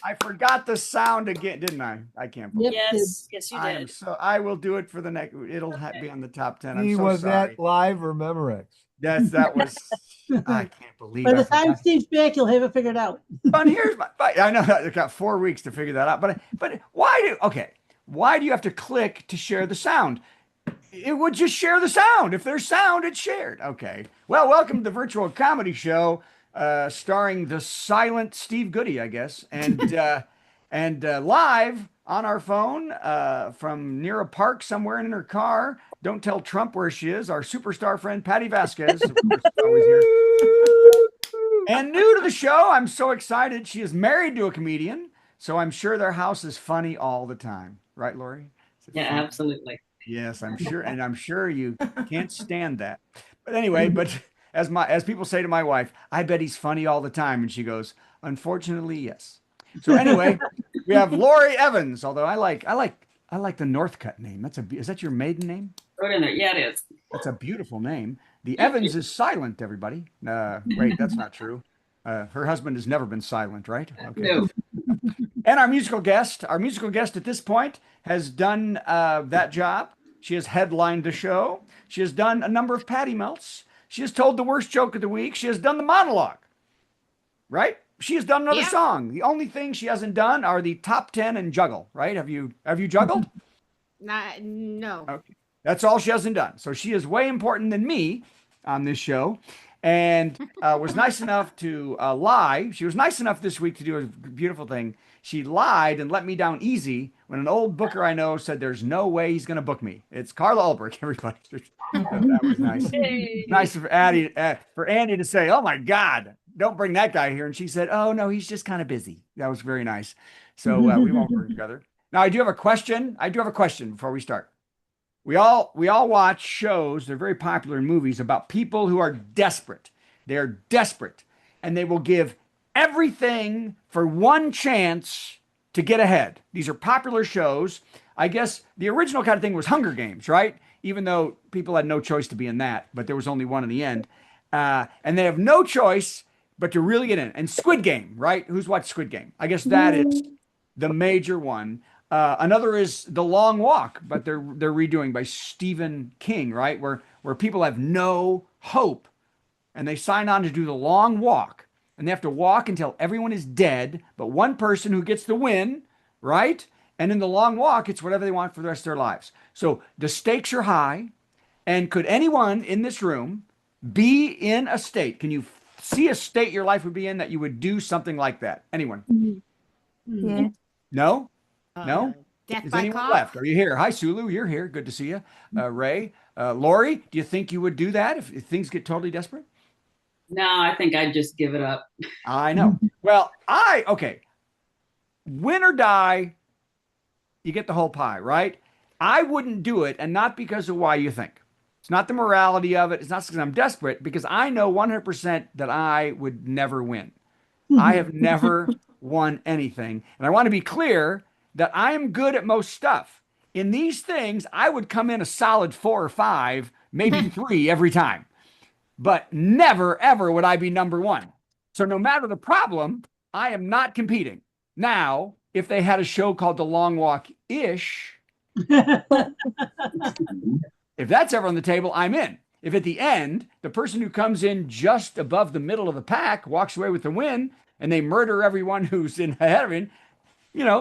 I forgot the sound again, didn't I? I can't believe Yep. it. Yes, you I am did. so I will do it for the next. It'll be on the top 10. I'm He so was sorry. that live or Memorex? That was. I can't believe By I the time forgot. Steve's back, you'll have it figured out. But here's my. But I know I got 4 weeks to figure that out. But why do okay? Why do you have to click to share the sound? It would just share the sound. If there's sound, it's shared. Okay. Well, welcome to the virtual comedy show, starring the silent Steve Goody, I guess, and live on our phone from near a park somewhere in her car. Don't tell Trump where she is. Our superstar friend Patty Vasquez, of course, is always here. And new to the show, I'm so excited. She is married to a comedian, so I'm sure their house is funny all the time. Right, Lori? Is it Yeah, funny? absolutely. Yes, I'm sure, and I'm sure you can't stand that. But anyway, but as people say to my wife, I bet he's funny all the time, and she goes, unfortunately, yes. So anyway, we have Lori Evans. Although I like the Northcutt name. Is that your maiden name? Right in there. Yeah, it is. That's a beautiful name. The Evans is silent, everybody. Wait, that's not true. Her husband has never been silent, right? Okay. No. And our musical guest at this point has done that job. She has headlined the show. She has done a number of patty melts. She has told the worst joke of the week. She has done the monologue, right? She has done another song. The only thing she hasn't done are the top 10 and juggle, right? Have you juggled? No. Okay. That's all she hasn't done. So she is way important than me on this show, and was nice enough to lie. She was nice enough this week to do a beautiful thing. She lied and let me down easy when an old booker I know said there's no way he's going to book me. It's Carla Ulbrich, everybody. That was nice. Nice for Andy to say, "Oh my God, don't bring that guy here." And she said, "Oh no, he's just kind of busy." That was very nice. So we won't work together. Now I do have a question. Before we start. We all watch shows, they're very popular in movies, about people who are desperate. They're desperate, and they will give everything for one chance to get ahead. These are popular shows. I guess the original kind of thing was Hunger Games, right? Even though people had no choice to be in that, but there was only one in the end. And they have no choice but to really get in. And Squid Game, right? Who's watched Squid Game? I guess that is the major one. Another is The Long Walk, but they're redoing by Stephen King, right? Where people have no hope, and they sign on to do the long walk, and they have to walk until everyone is dead, but one person who gets the win, right? And in the long walk, it's whatever they want for the rest of their lives. So the stakes are high, and could anyone in this room be in a state? Can you see a state your life would be in that you would do something like that? Anyone? Yeah. No? No? Death Is by anyone car? left? Are you here? Hi, Sulu. You're here. Good to see you. Ray, Lori, do you think you would do that if things get totally desperate? No, I think I'd just give it up. I know. Well, okay. Win or die, you get the whole pie, right? I wouldn't do it, and not because of why you think. It's not the morality of it. It's not because I'm desperate, because I know 100% that I would never win. I have never won anything. And I want to be clear that I am good at most stuff. In these things, I would come in a solid 4 or 5, maybe 3 every time. But never, ever would I be number 1. So no matter the problem, I am not competing. Now, if they had a show called The Long Walk-ish, if that's ever on the table, I'm in. If at the end, the person who comes in just above the middle of the pack walks away with the win, and they murder everyone who's in ahead of him,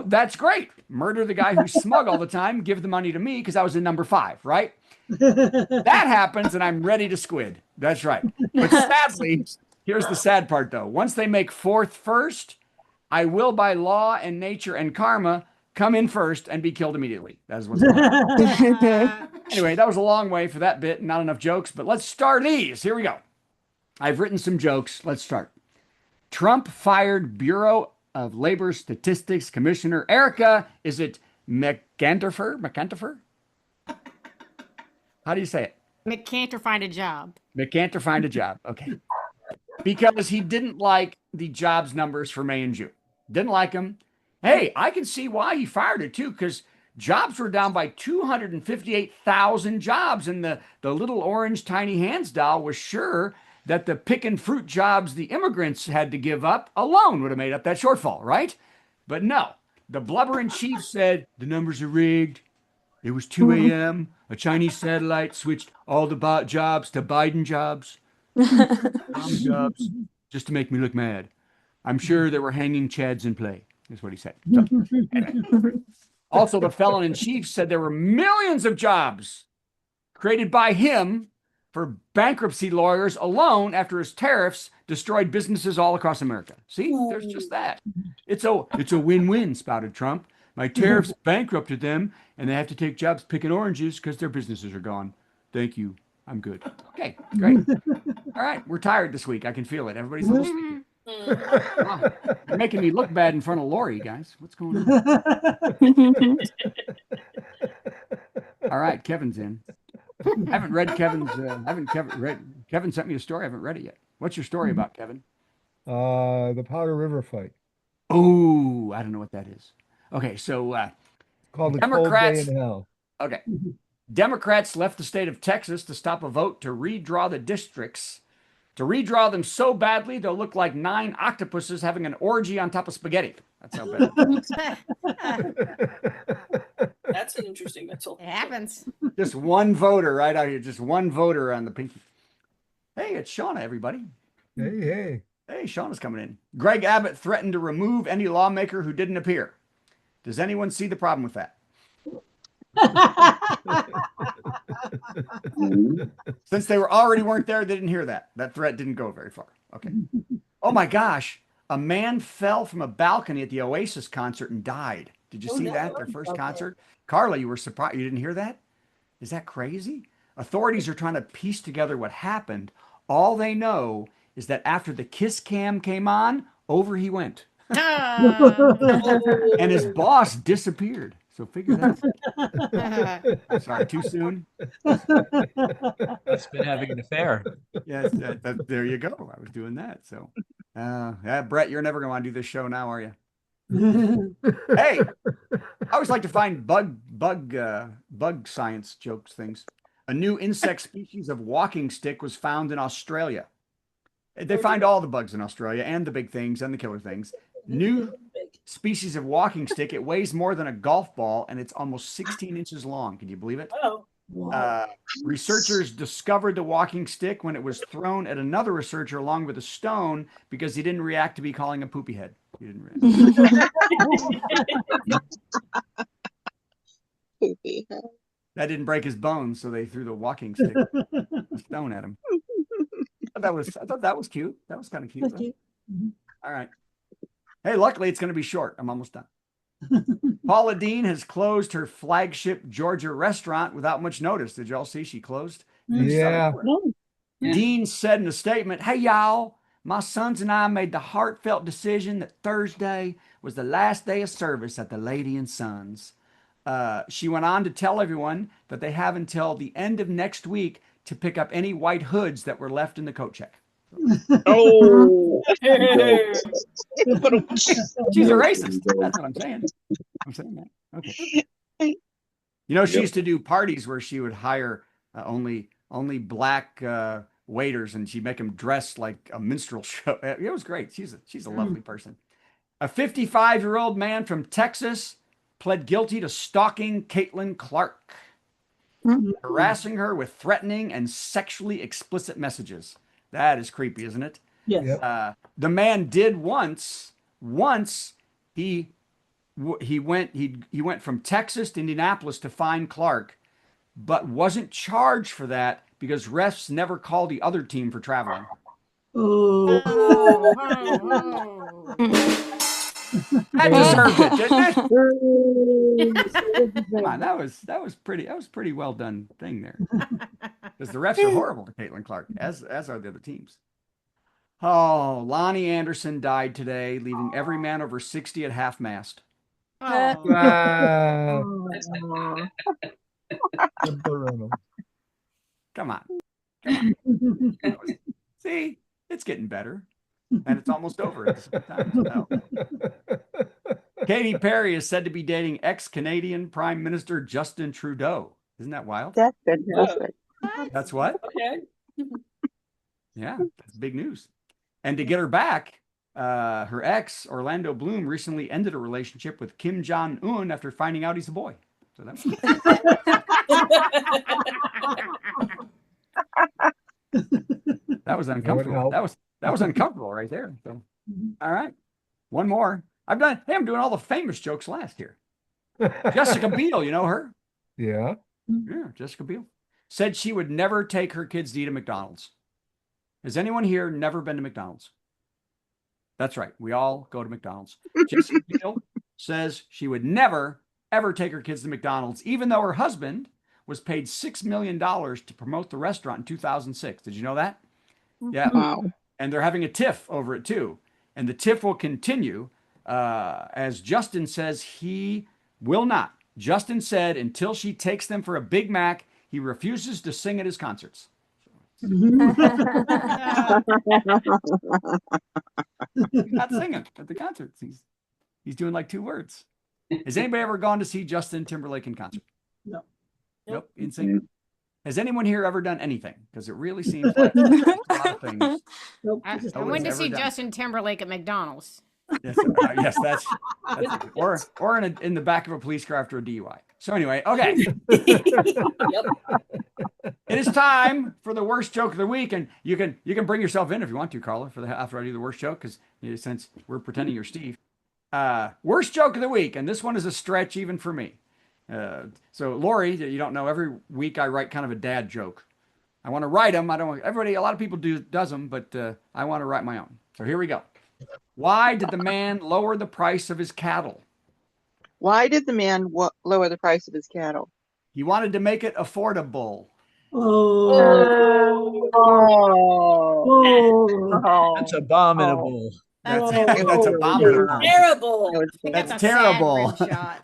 that's great. Murder the guy who's smug all the time, give the money to me because I was in number 5, right? That happens, and I'm ready to squid. That's right. But sadly, here's the sad part, though. Once they make 4th first, I will, by law and nature and karma, come in first and be killed immediately. That's what's going on. Anyway, that was a long way for that bit. Not enough jokes, but let's start these. Here we go. I've written some jokes. Let's start. Trump fired Bureau of Labor Statistics Commissioner Erica. Is it McAnterfer? How do you say it? McCantor find a job. McCanter find a job. Okay. Because he didn't like the jobs numbers for May and June. Didn't like them. Hey, I can see why he fired it too, because jobs were down by 258,000 jobs, and the little orange tiny hands doll was sure that the pick and fruit jobs the immigrants had to give up alone would have made up that shortfall, right? But no, the blubbering chief said the numbers are rigged. It was 2 a.m. A Chinese satellite switched all the jobs to Biden jobs, Trump jobs, just to make me look mad. I'm sure there were hanging chads in play, is what he said. So, anyway. Also, the felon in chief said there were millions of jobs created by him for bankruptcy lawyers alone after his tariffs destroyed businesses all across America. See, there's just that. It's a win-win, spouted Trump. My tariffs bankrupted them, and they have to take jobs picking oranges because their businesses are gone. Thank you. I'm good. Okay, great. All right, we're tired this week. I can feel it. Everybody's a little sleepy. Wow, you're making me look bad in front of Lori, guys. What's going on? All right, Kevin's in. I haven't read Kevin's. Kevin sent me a story. I haven't read it yet. What's your story about, Kevin? The Powder River fight. Oh, I don't know what that is. Okay, so Called the Democrats. Cold Day in Hell. Okay, Democrats left the state of Texas to stop a vote to redraw the districts. To redraw them so badly, they'll look like 9 octopuses having an orgy on top of spaghetti. That's how bad. That's an interesting mental. It happens. Just one voter right out here. Just one voter on the pinky. Hey, it's Shauna, everybody. Hey, hey. Hey, Shauna's coming in. Greg Abbott threatened to remove any lawmaker who didn't appear. Does anyone see the problem with that? Since they weren't there, they didn't hear that. That threat didn't go very far. Okay. Oh my gosh. A man fell from a balcony at the Oasis concert and died. Did you see that? Their first concert? Carla, you were surprised. You didn't hear that? Is that crazy? Authorities are trying to piece together what happened. All they know is that after the kiss cam came on, over he went. And his boss disappeared. So figure that out. Sorry, too soon? It's been having an affair. Yes, there you go. I was doing that. So, Brett, you're never going to want to do this show now, are you? Hey, I always like to find bug science jokes things. A new insect species of walking stick was found in Australia. They find all the bugs in Australia and the big things and the killer things. New species of walking stick. It weighs more than a golf ball and it's almost 16 inches long. Can you believe it? Oh. Researchers discovered the walking stick when it was thrown at another researcher along with a stone because he didn't react to be calling a poopy head. He didn't react. Poopy. That didn't break his bones, so they threw the walking stick stone at him. I thought that was cute. That was kind of cute. All right. Hey, luckily it's going to be short. I'm almost done. Paula Deen has closed her flagship Georgia restaurant without much notice. Did y'all see she closed? Yeah. Dean said in a statement, "Hey, y'all, my sons and I made the heartfelt decision that Thursday was the last day of service at the Lady and Sons." She went on to tell everyone that they have until the end of next week to pick up any white hoods that were left in the coat check. Oh. She's a racist. That's what I'm saying. I'm saying that. Okay. You know, she used to do parties where she would hire only black waiters, and she'd make them dress like a minstrel show. It was great. She's a lovely person. A 55-year-old man from Texas pled guilty to stalking Caitlin Clark, harassing her with threatening and sexually explicit messages. That is creepy, isn't it? Yes. The man did once he went from Texas to Indianapolis to find Clark, but wasn't charged for that because refs never called the other team for traveling. Oh. That deserved it, didn't it? Come on, that was pretty well done thing there. Because the refs are horrible to Caitlin Clark, as are the other teams. Oh, Lonnie Anderson died today, leaving every man over 60 at half mast. Oh. Wow. Come on. See, it's getting better. And it's almost over at the same time. So. Katy Perry is said to be dating ex-Canadian Prime Minister Justin Trudeau. Isn't that wild? That's fantastic. That's what? Okay. Yeah, that's big news. And to get her back, Her ex, Orlando Bloom, recently ended a relationship with Kim Jong-un after finding out he's a boy. So that was uncomfortable. That was uncomfortable right there. So, all right, one more. I'm doing all the famous jokes last year. Jessica Biel, you know her? Yeah. Yeah, Jessica Biel said she would never take her kids to eat at McDonald's. Has anyone here never been to McDonald's? That's right. We all go to McDonald's. Jessica Biel says she would never, ever take her kids to McDonald's, even though her husband was paid $6 million to promote the restaurant in 2006. Did you know that? Yeah. Wow. And they're having a tiff over it too. And the tiff will continue as Justin says he will not. Justin said until she takes them for a Big Mac, he refuses to sing at his concerts. He's not singing at the concerts. He's doing like 2 words. Has anybody ever gone to see Justin Timberlake in concert? No. Nope. In singing. Has anyone here ever done anything? Because it really seems like a lot of things. Nope. I went to see Justin Timberlake at McDonald's. Yes, yes, that's it. Or in the back of a police car after a DUI. So anyway, okay. Yep. It is time for the worst joke of the week, and you can bring yourself in if you want to, Carla, after I do the worst joke, because since we're pretending you're Steve. Worst joke of the week, and this one is a stretch even for me. So Lori, you don't know, every week I write kind of a dad joke. I want to write them. I don't want everybody. A lot of people does them, but I want to write my own. So here we go. Why did the man lower the price of his cattle? Why did the man lower the price of his cattle? He wanted to make it affordable. Oh. Oh. That's abominable. That's Oh. abominable. Terrible. That's a sad terrible. rim shot.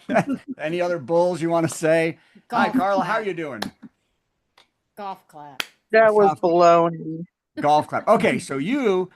Any other bulls you want to say? Hi, Golf Carla. clap. How are you doing? Golf clap. That was baloney. Golf clap. Okay, so you